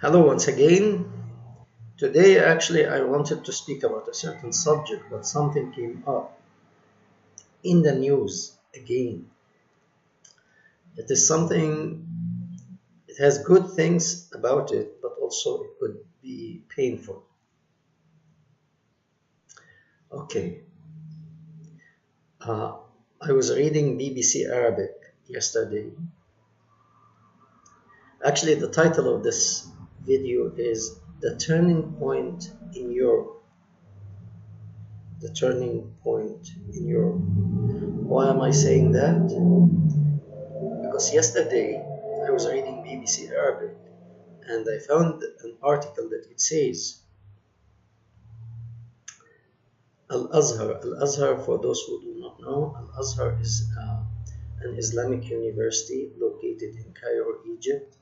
Hello once again. Today, actually, I wanted to speak about a certain subject, but something came up in the news again. It is something, it has good things about it, but also it could be painful. Okay, uh, I was reading BBC Arabic yesterday. Actually, the title of this video is The Turning Point in Europe. The Turning Point in Europe. Why am I saying that? Because yesterday I was reading BBC Arabic and I found an article that it says Al-Azhar. Al-Azhar, for those who do not know, Al-Azhar is an Islamic university located in Cairo, Egypt,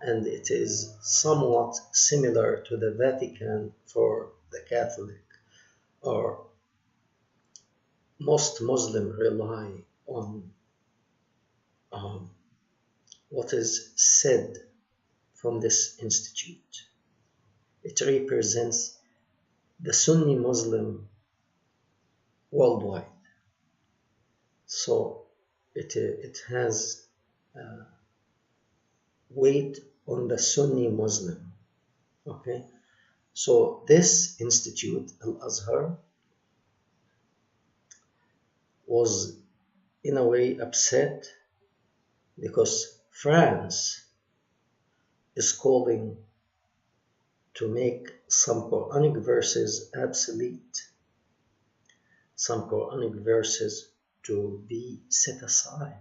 and it is somewhat similar to the Vatican for the Catholic, or most Muslims rely on um, what is said from this institute. It represents the Sunni Muslim worldwide. So it has weight on the Sunni Muslim. Okay, so this institute, Al-Azhar, was in a way upset because France is calling to make some Quranic verses obsolete, some Quranic verses to be set aside.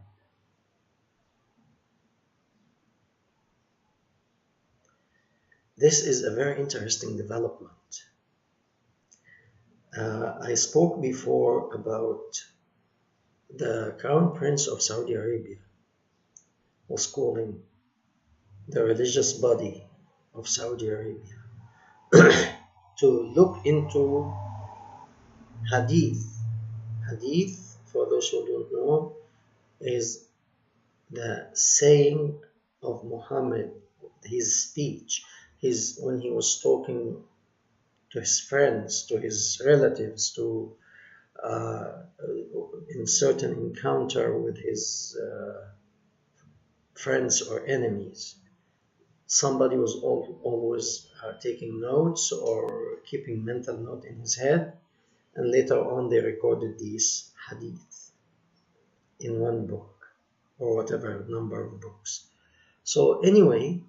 This is a very interesting development. I spoke before about the Crown Prince of Saudi Arabia was calling the religious body of Saudi Arabia to look into hadith. Hadith, for those who don't know, is the saying of Muhammad, his speech, when he was talking to his friends, to his relatives, to in certain encounter with his friends or enemies. Somebody was always taking notes or keeping mental note in his head, and later on they recorded these hadith in one book or whatever number of books. So anyway,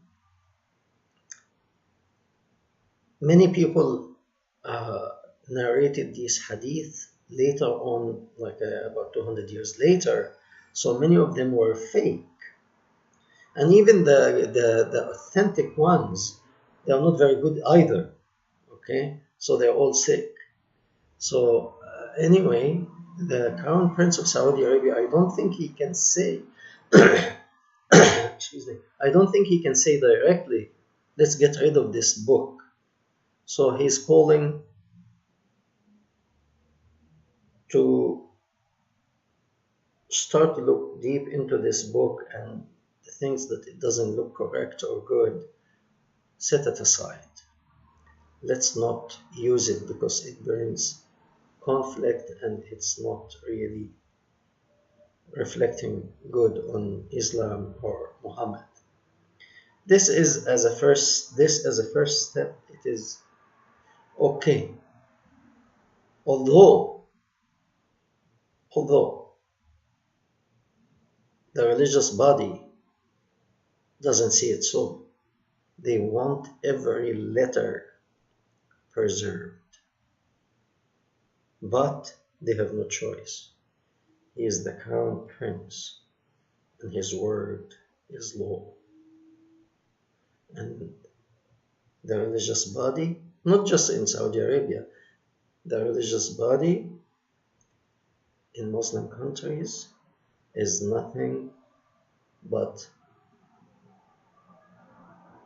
many people narrated these hadith later on, like about 200 years later. So many of them were fake. And even the authentic ones, they are not very good either. Okay, so they're all sick. So anyway, the Crown Prince of Saudi Arabia, I don't think he can say, excuse me, I don't think he can say directly, let's get rid of this book. So he's calling to start to look deep into this book, and the things that it doesn't look correct or good, set it aside. Let's not use it because it brings conflict and it's not really reflecting good on Islam or Muhammad. This as a first step, it is okay. Although the religious body doesn't see it so. They want every letter preserved. But they have no choice. He is the crown prince, and his word is law. And the religious body, not just in Saudi Arabia, the religious body in Muslim countries is nothing but,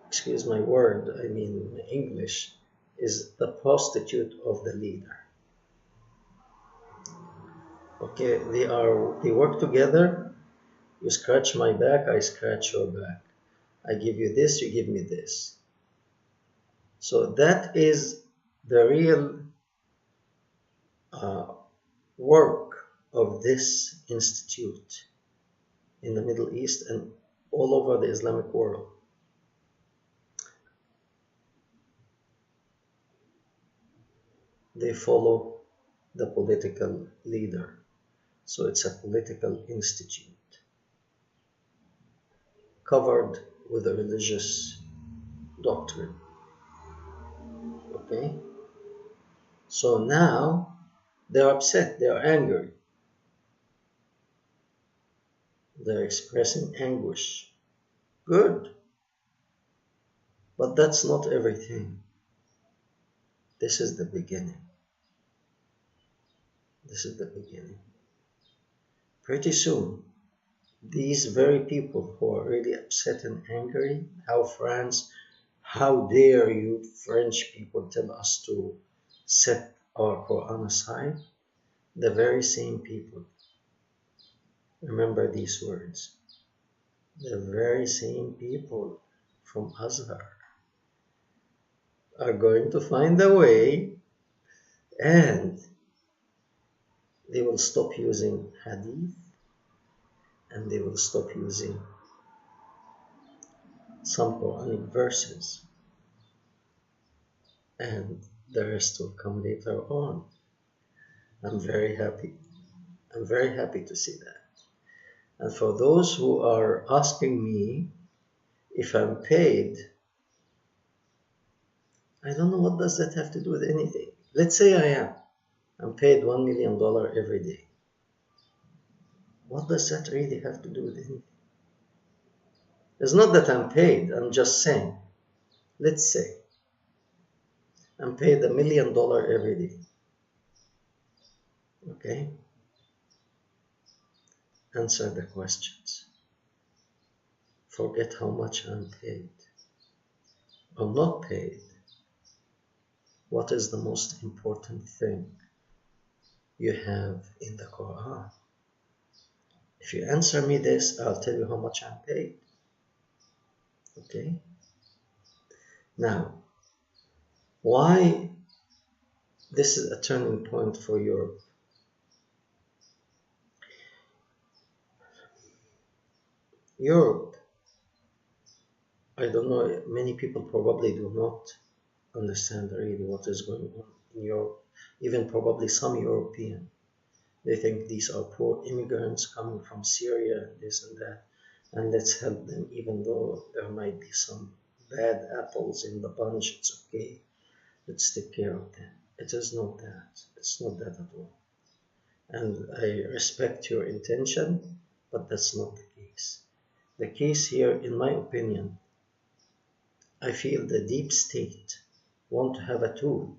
excuse my word, I mean English, is the prostitute of the leader. Okay, they work together. You scratch my back, I scratch your back. I give you this, you give me this. So that is the real uh, work of this institute in the Middle East and all over the Islamic world. They follow the political leader. So it's a political institute covered with a religious doctrine. Okay? So now they're upset, they're angry, they're expressing anguish. Good. But that's not everything. This is the beginning. This is the beginning. Pretty soon, these very people who are really upset and angry, how dare you French people tell us to set our Quran aside? The very same people, remember these words, the very same people from Azhar are going to find a way, and they will stop using hadith, and they will stop using some Quranic verses, and the rest will come later on. I'm very happy. I'm very happy to see that. And for those who are asking me if I'm paid, I don't know what does that have to do with anything. Let's say I am. I'm paid $1 million every day. What does that really have to do with anything? It's not that I'm paid, I'm just saying. Let's say I'm paid $1 million every day. Okay? Answer the questions. Forget how much I'm paid. I'm not paid. What is the most important thing you have in the Quran? If you answer me this, I'll tell you how much I'm paid. Okay? Now, why this is a turning point for Europe? Europe, I don't know, many people probably do not understand really what is going on in Europe, even probably some European. They think these are poor immigrants coming from Syria, this and that, and let's help them, even though there might be some bad apples in the bunch, it's okay, let's take care of them. It is not that. It's not that at all. And I respect your intention, but that's not the case. The case here, in my opinion, I feel the deep state want to have a tool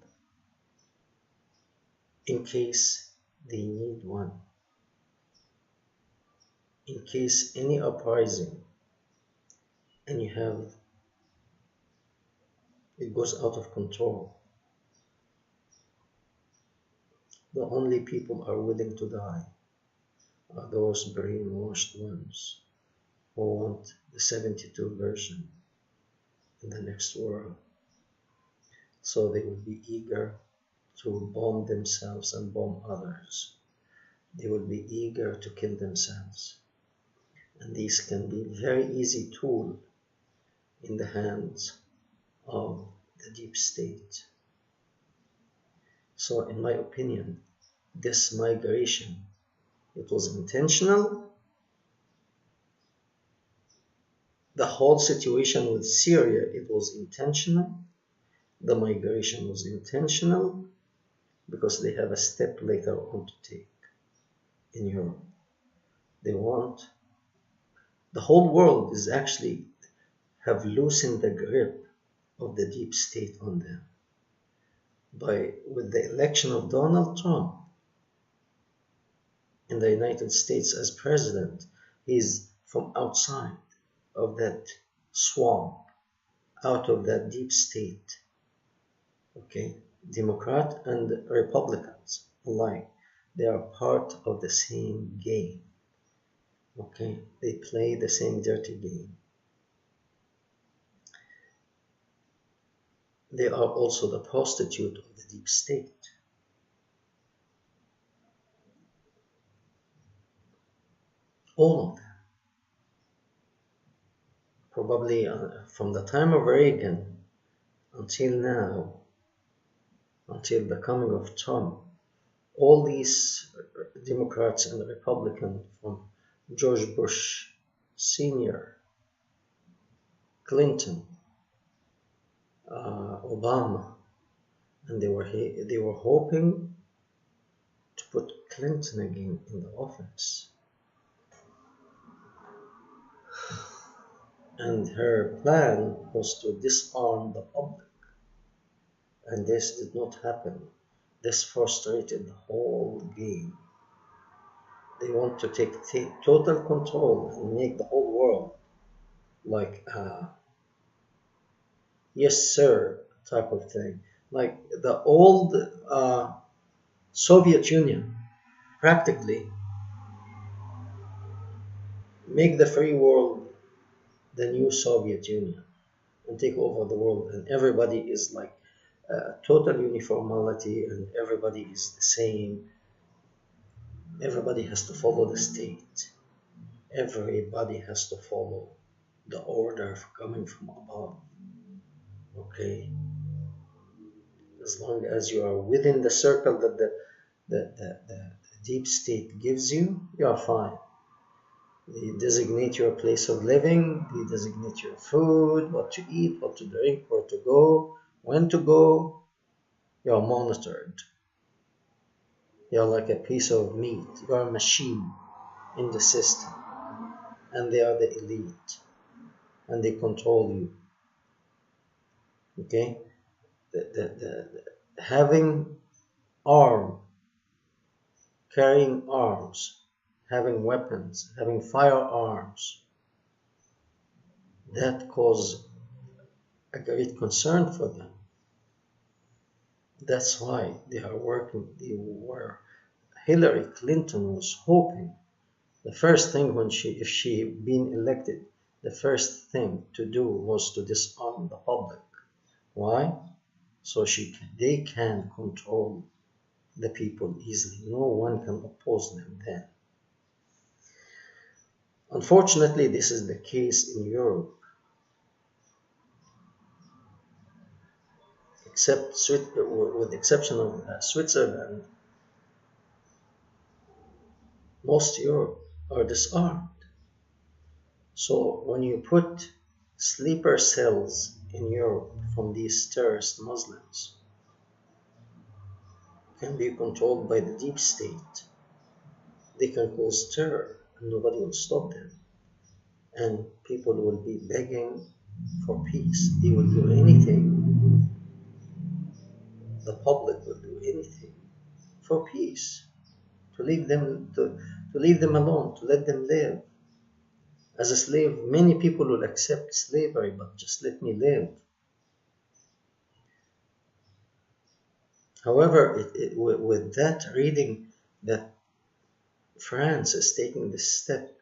in case they need one. In case any uprising and it goes out of control, the only people are willing to die are those brainwashed ones who want the 72 version in the next world. So they will be eager to bomb themselves and bomb others. They will be eager to kill themselves. And these can be a very easy tool in the hands of the deep state. So in my opinion, this migration, it was intentional. The whole situation with Syria, it was intentional. The migration was intentional because they have a step later on to take in Europe. They want, the whole world is actually have loosened the grip of the deep state on them. With the election of Donald Trump in the United States as president, he's from outside of that swamp, out of that deep state. Okay, Democrat and Republicans alike, they are part of the same game. Okay, they play the same dirty game. they are also the prostitute of the deep state. All of them. Probably from the time of Reagan until now, until the coming of Trump, all these Democrats and Republicans, from George Bush Sr., Clinton, Obama, and they were hoping to put Clinton again in the office. And her plan was to disarm the public. And this did not happen. This frustrated the whole game. They want to take total control and make the whole world like a yes sir type of thing. Like the old Soviet Union, practically make the free world the new Soviet Union and take over the world, and everybody is like total uniformity and everybody is the same. Everybody has to follow the state. Everybody has to follow the order coming from above. Okay? As long as you are within the circle that the deep state gives you, you are fine. They designate your place of living, they designate your food, what to eat, what to drink, where to go, when to go. You are monitored. You are like a piece of meat. You are a machine in the system. And they are the elite. And they control you. Okay? Having carrying arms, having weapons, having firearms, that caused a great concern for them. That's why they are working. Hillary Clinton was hoping the first thing if she been elected, the first thing to do was to disarm the public. Why? So they can control the people easily. No one can oppose them then. Unfortunately, this is the case in Europe. With the exception of Switzerland, most Europe are disarmed. So when you put sleeper cells in Europe from these terrorist Muslims, can be controlled by the deep state, they can cause terror and nobody will stop them. And people will be begging for peace. They will do anything. The public will do anything for peace, to leave them alone, to let them live. As a slave, many people will accept slavery, but just let me live. However, with that reading that France is taking this step,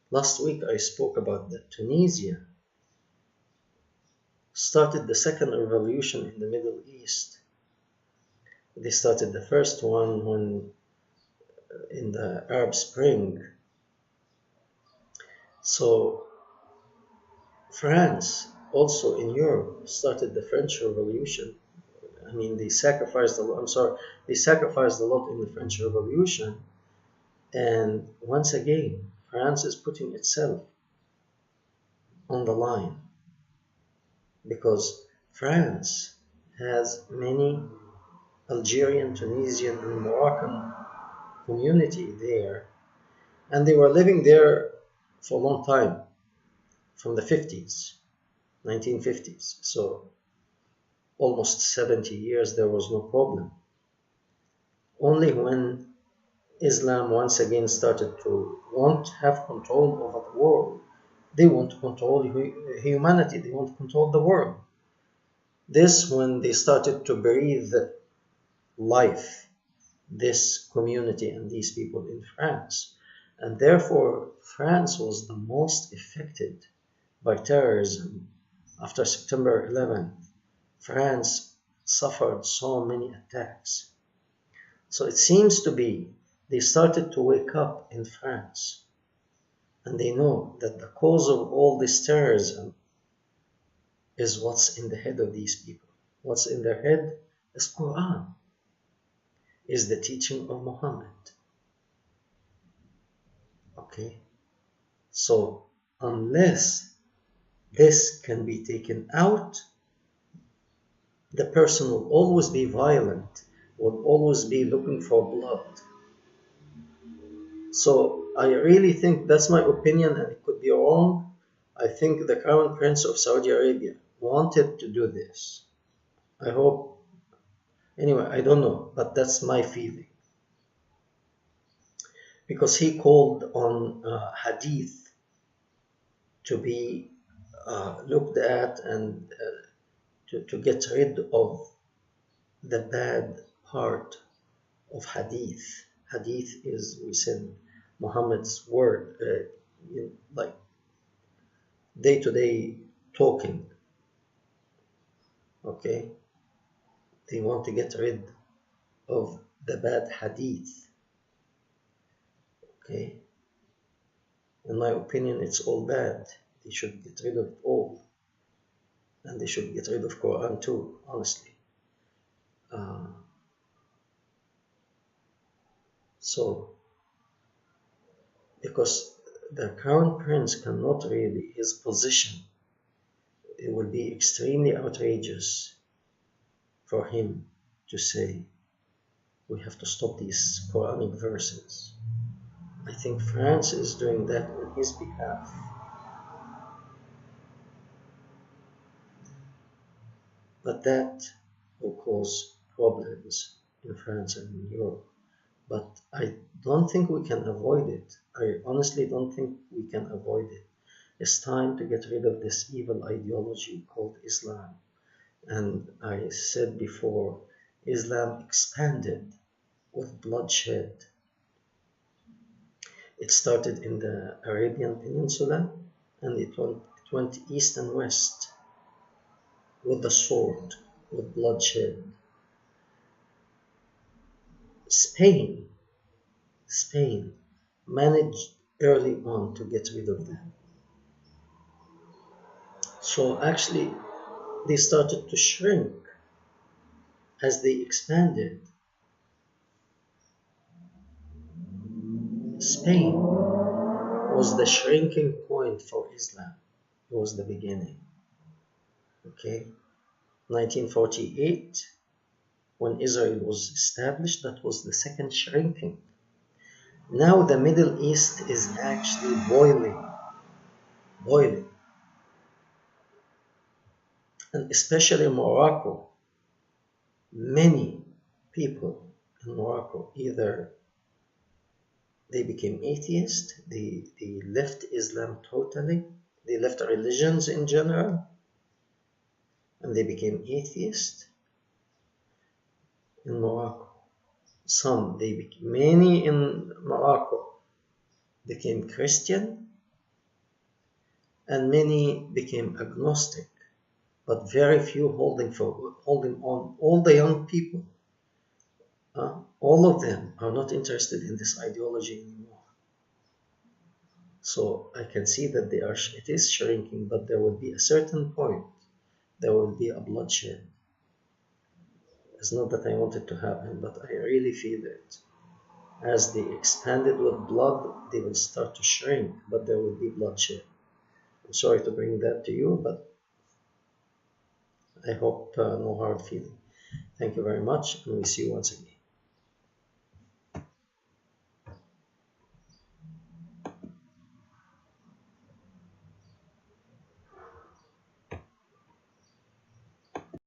last week I spoke about that Tunisia started the second revolution in the Middle East. They started the first one in the Arab Spring. So France also in Europe started the French Revolution. I mean, they sacrificed a lot in the French Revolution. And once again, France is putting itself on the line because France has many Algerian, Tunisian, and Moroccan community there. And they were living there for a long time, from the 50s, 1950s. So almost 70 years there was no problem. Only when Islam once again started to have control over the world, they want to control humanity, they want to control the world. This when they started to breathe life, this community and these people in France. And therefore, France was the most affected by terrorism after September 11th. France suffered so many attacks. So it seems to be they started to wake up in France, and they know that the cause of all this terrorism is what's in the head of these people. What's in their head is Quran, is the teaching of Muhammad. Okay? So unless this can be taken out, the person will always be violent, will always be looking for blood. So I really think that's my opinion, and it could be wrong. I think the Crown Prince of Saudi Arabia wanted to do this. I hope. Anyway, I don't know, but that's my feeling. Because he called on hadith to be looked at and to get rid of the bad part of hadith. Hadith is, we said, Muhammad's word, like day-to-day talking. Okay, they want to get rid of the bad hadith. Okay, in my opinion, it's all bad. They should get rid of it all, and they should get rid of Quran too, honestly. So, because the Crown Prince cannot really, his position, it would be extremely outrageous for him to say, we have to stop these Quranic verses. I think France is doing that on his behalf. But that will cause problems in France and in Europe. But I don't think we can avoid it. I honestly don't think we can avoid it. It's time to get rid of this evil ideology called Islam. And I said before, Islam expanded with bloodshed. It started in the Arabian Peninsula, and it went east and west with the sword, with bloodshed. Spain managed early on to get rid of them. So actually, they started to shrink as they expanded. Spain was the shrinking point for Islam. It was the beginning. Okay, 1948, when Israel was established, that was the second shrinking. Now the Middle East is actually boiling. And especially Morocco. Many people in Morocco, either they became atheist, they left Islam totally, they left religions in general, and they became atheist in Morocco. Many in Morocco became Christian, and many became agnostic, but very few holding on. All the young people, all of them are not interested in this ideology anymore. So I can see that it is shrinking, but there will be a certain point, there will be a bloodshed. It's not that I want it to happen, but I really feel it. As they expanded with blood, they will start to shrink, but there will be bloodshed. I'm sorry to bring that to you, but I hope no hard feeling. Thank you very much, and we'll see you once again.